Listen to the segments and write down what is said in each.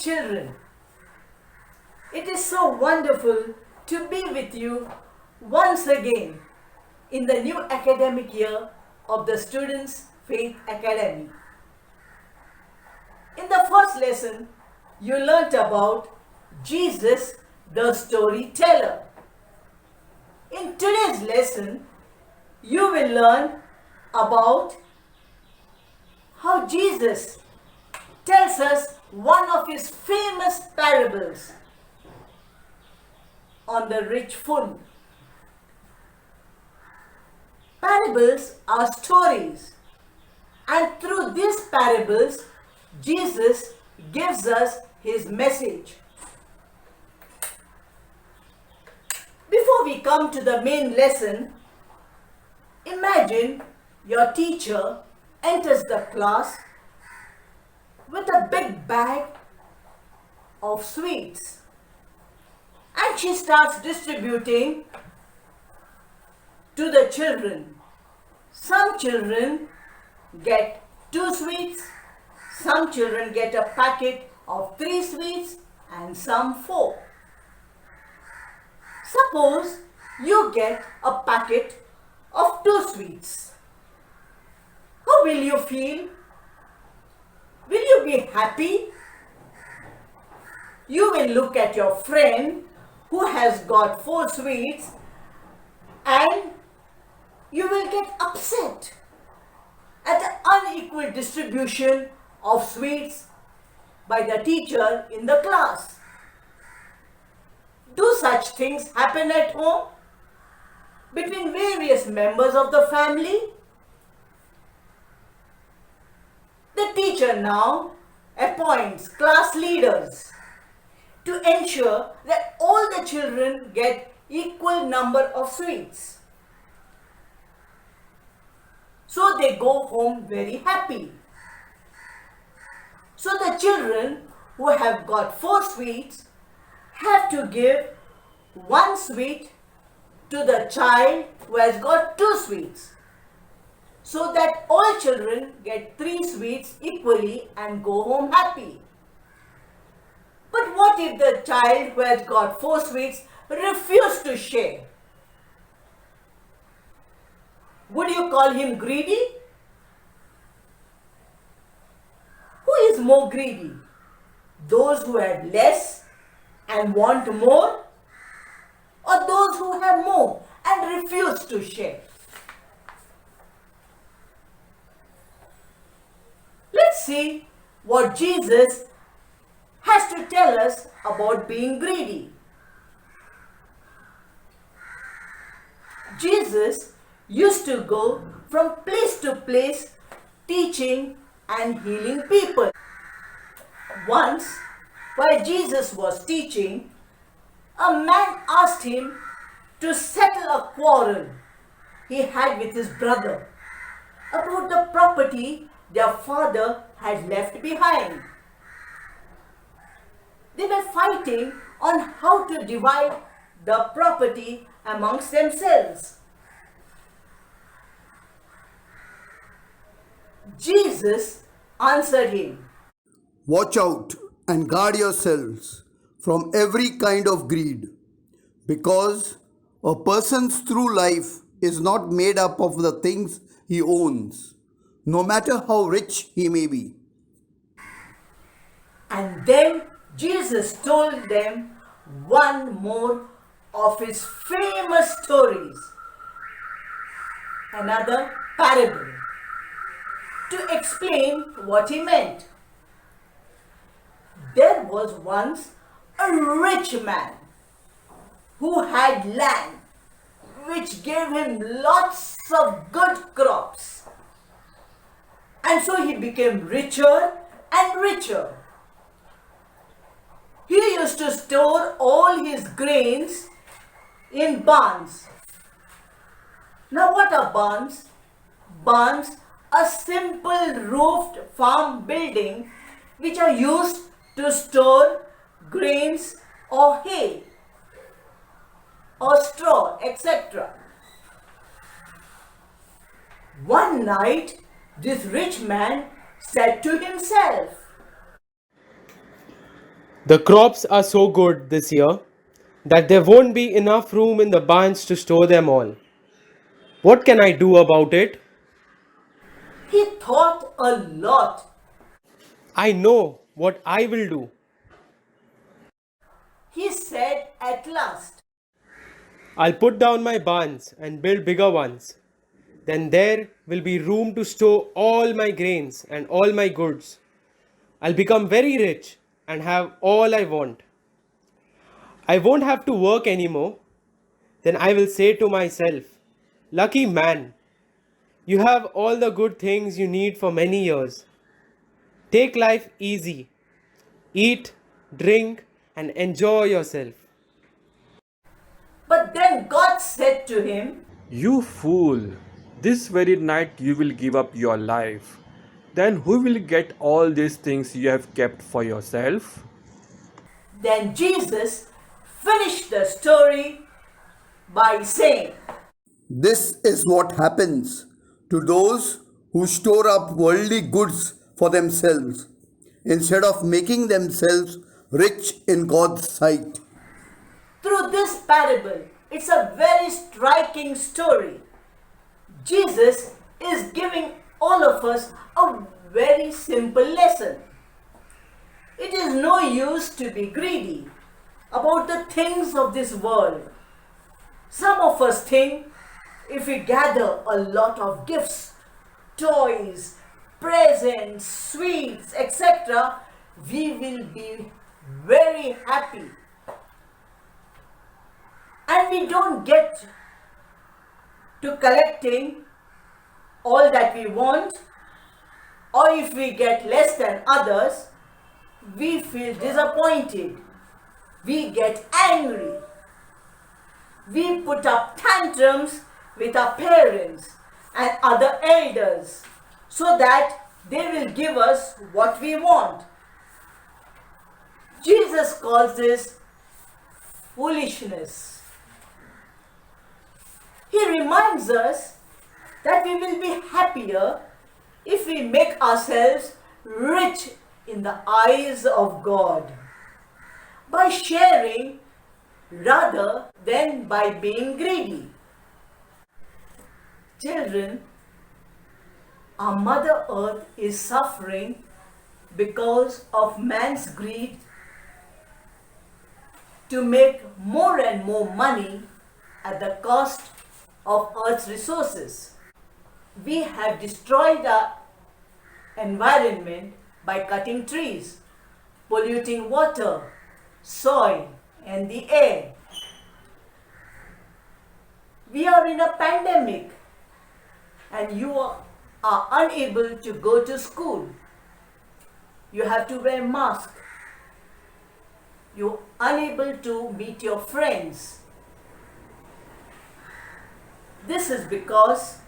children, it is so wonderful to be with you once again in the new academic year of the Students' Faith Academy. In the first lesson, you learnt about Jesus the storyteller. In today's lesson, you will learn about how Jesus tells us one of his famous parables on the rich fool. Parables are stories, and through these parables, Jesus gives us his message. Before we come to the main lesson, imagine your teacher enters the class with a big bag of sweets, and she starts distributing to the children. Some children get 2 sweets, some children get a packet of 3 sweets, and some 4. Suppose you get a packet of 2 sweets. How will you feel? Will you be happy? You will look at your friend who has got 4 sweets and you will get upset at the unequal distribution of sweets by the teacher in the class. Do such things happen at home between various members of the family? The teacher now appoints class leaders to ensure that all the children get equal number of sweets. So they go home very happy. So the children who have got 4 sweets have to give 1 sweet to the child who has got 2 sweets, so that all children get 3 sweets equally and go home happy. But what if the child who has got 4 sweets refuses to share? Would you call him greedy? Who is more greedy? Those who have less and want more, or those who have more and refuse to share? Let's see what Jesus has to tell us about being greedy. Jesus used to go from place to place teaching and healing people. Once, while Jesus was teaching, a man asked him to settle a quarrel he had with his brother about the property their father had left behind. They were fighting on how to divide the property amongst themselves. Jesus answered him, "Watch out and guard yourselves from every kind of greed, because a person's true life is not made up of the things he owns, no matter how rich he may be." And then Jesus told them one more of his famous stories, another parable, to explain what he meant. There was once a rich man who had land which gave him lots of good crops. And so he became richer and richer. He used to store all his grains in barns. Now what are barns? Barns are simple roofed farm building which are used to store grains or hay or straw, etc. One night, this rich man said to himself, The crops are so good this year that there won't be enough room in the barns to store them all. What can I do about it? He thought a lot. I know what I will do. He said at last, I'll put down my barns and build bigger ones. Then there will be room to store all my grains and all my goods. I'll become very rich and have all I want. I won't have to work anymore. Then I will say to myself, lucky man, you have all the good things you need for many years. Take life easy. Eat, drink, and enjoy yourself. but then God said to him, You fool! This very night you will give up your life. Then who will get all these things you have kept for yourself? then Jesus finished the story by saying, This is what happens to those who store up worldly goods for themselves instead of making themselves rich in God's sight. through this parable, it's a very striking story. Jesus is giving all of us a very simple lesson. It is no use to be greedy about the things of this world. Some of us think if we gather a lot of gifts, toys, presents, sweets, etc., we will be very happy. And we don't get to collecting all that we want, or if we get less than others, we feel disappointed. We get angry. We put up tantrums with our parents and other elders so that they will give us what we want. Jesus calls this foolishness. He reminds us that we will be happier if we make ourselves rich in the eyes of God by sharing rather than by being greedy. Children, our Mother Earth is suffering because of man's greed to make more and more money at the cost of Earth's resources. We have destroyed our environment by cutting trees, polluting water, soil, and the air. We are in a pandemic and you are unable to go to school. You have to wear mask. You're unable to meet your friends. This is because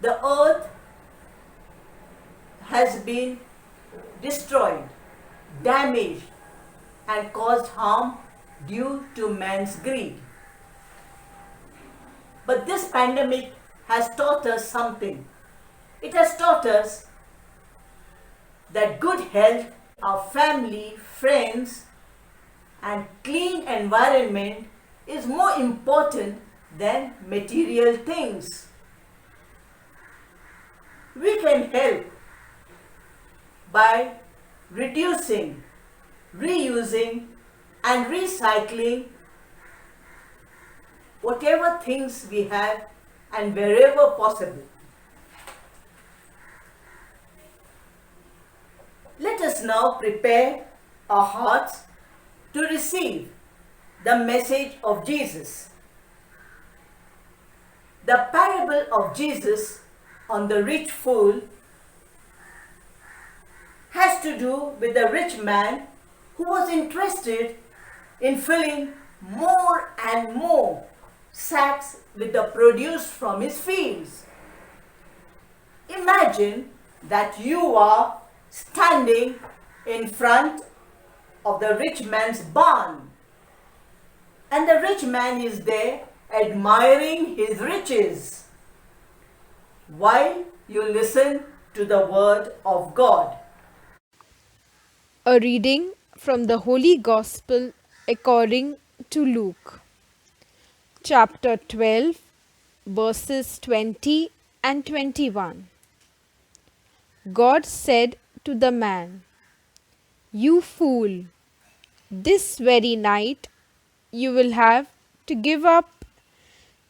the earth has been destroyed, damaged, and caused harm due to man's greed. But this pandemic has taught us something. It has taught us that good health, our family, friends, and clean environment is more important than material things. We can help by reducing, reusing, and recycling whatever things we have and wherever possible. Let us now prepare our hearts to receive the message of Jesus. The parable of Jesus on the rich fool has to do with the rich man who was interested in filling more and more sacks with the produce from his fields. Imagine that you are standing in front of the rich man's barn, and the rich man is there admiring his riches while you listen to the word of God. A reading from the Holy Gospel according to Luke, chapter 12, verses 20 and 21. God said to the man, "You fool, this very night you will have to give up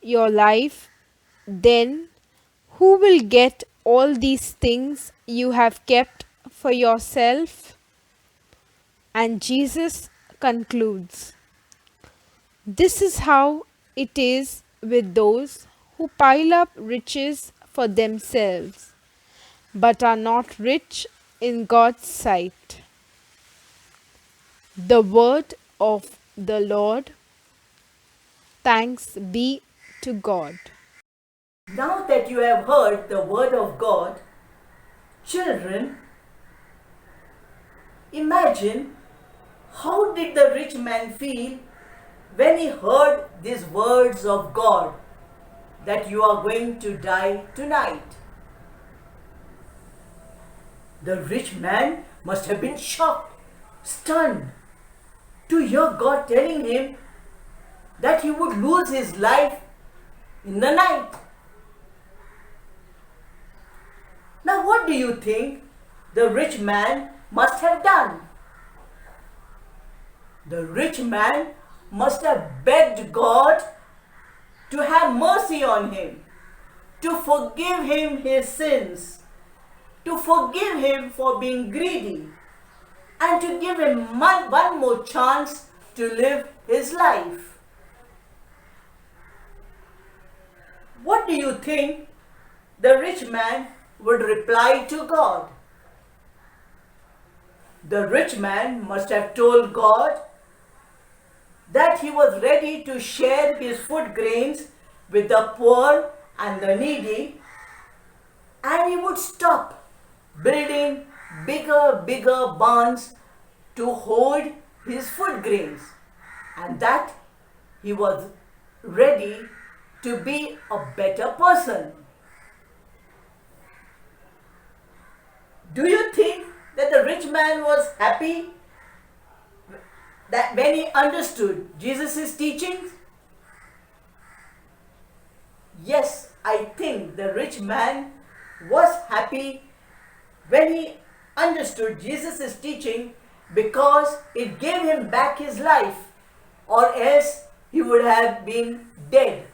your life. Then who will get all these things you have kept for yourself?" And Jesus concludes, "This is how it is with those who pile up riches for themselves, but are not rich in God's sight." The word of the Lord. Thanks be to God. Now that you have heard the word of God, children, imagine how did the rich man feel when he heard these words of God that you are going to die tonight? The rich man must have been shocked, stunned, to hear God telling him that he would lose his life in the night. Now, what do you think the rich man must have done? The rich man must have begged God to have mercy on him, to forgive him his sins, to forgive him for being greedy, and to give him one more chance to live his life. What do you think the rich man would reply to God? The rich man must have told God that he was ready to share his food grains with the poor and the needy, and he would stop building bigger barns to hold his food grains, and that he was ready to be a better person. Do you think that the rich man was happy that when he understood Jesus' teachings? Yes, I think the rich man was happy when he understood Jesus' teaching, because it gave him back his life, or else he would have been dead.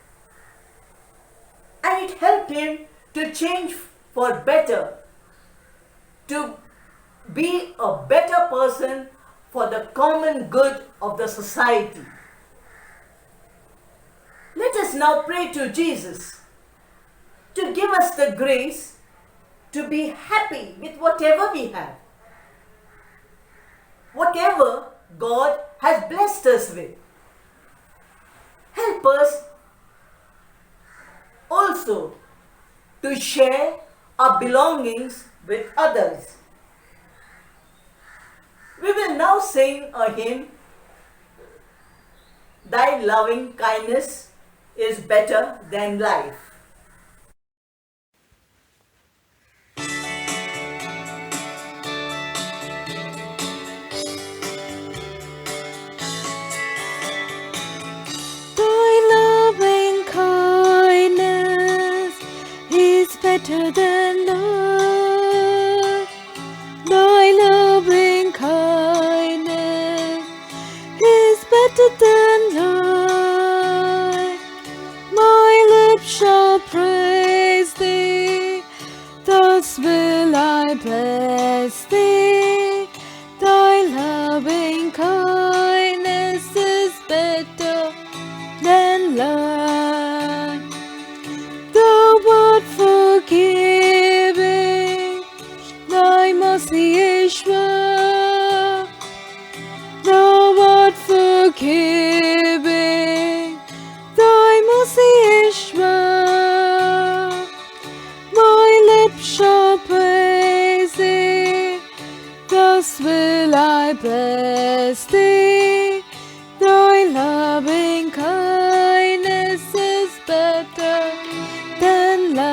And it helped him to change for better, to be a better person for the common good of the society. Let us now pray to Jesus to give us the grace to be happy with whatever we have, whatever God has blessed us with. Help us also to share our belongings with others. We will now sing a hymn, "Thy loving kindness is better than life." Thy loving kindness is better than life. Thy loving kindness is better than life. My lips shall praise thee, thus will I bless thee. Thy loving kindness is better than life. Thou art forgiving, thy mercy is sure. Thou art forgiving, thy mercy is sure. My lips shall praise thee, thus will I bless thee. Thy loving kindness is better than life.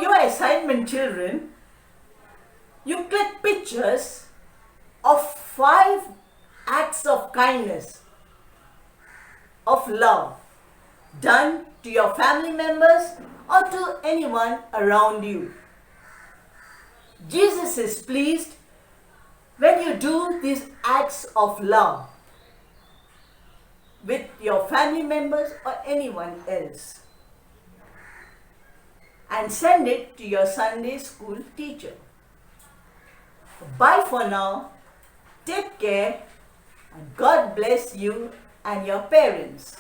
your assignment, children, you click pictures of 5 acts of kindness, of love, done to your family members or to anyone around you. Jesus is pleased when you do these acts of love with your family members or anyone else, and send it to your Sunday school teacher. Bye for now. Take care, and God bless you and your parents.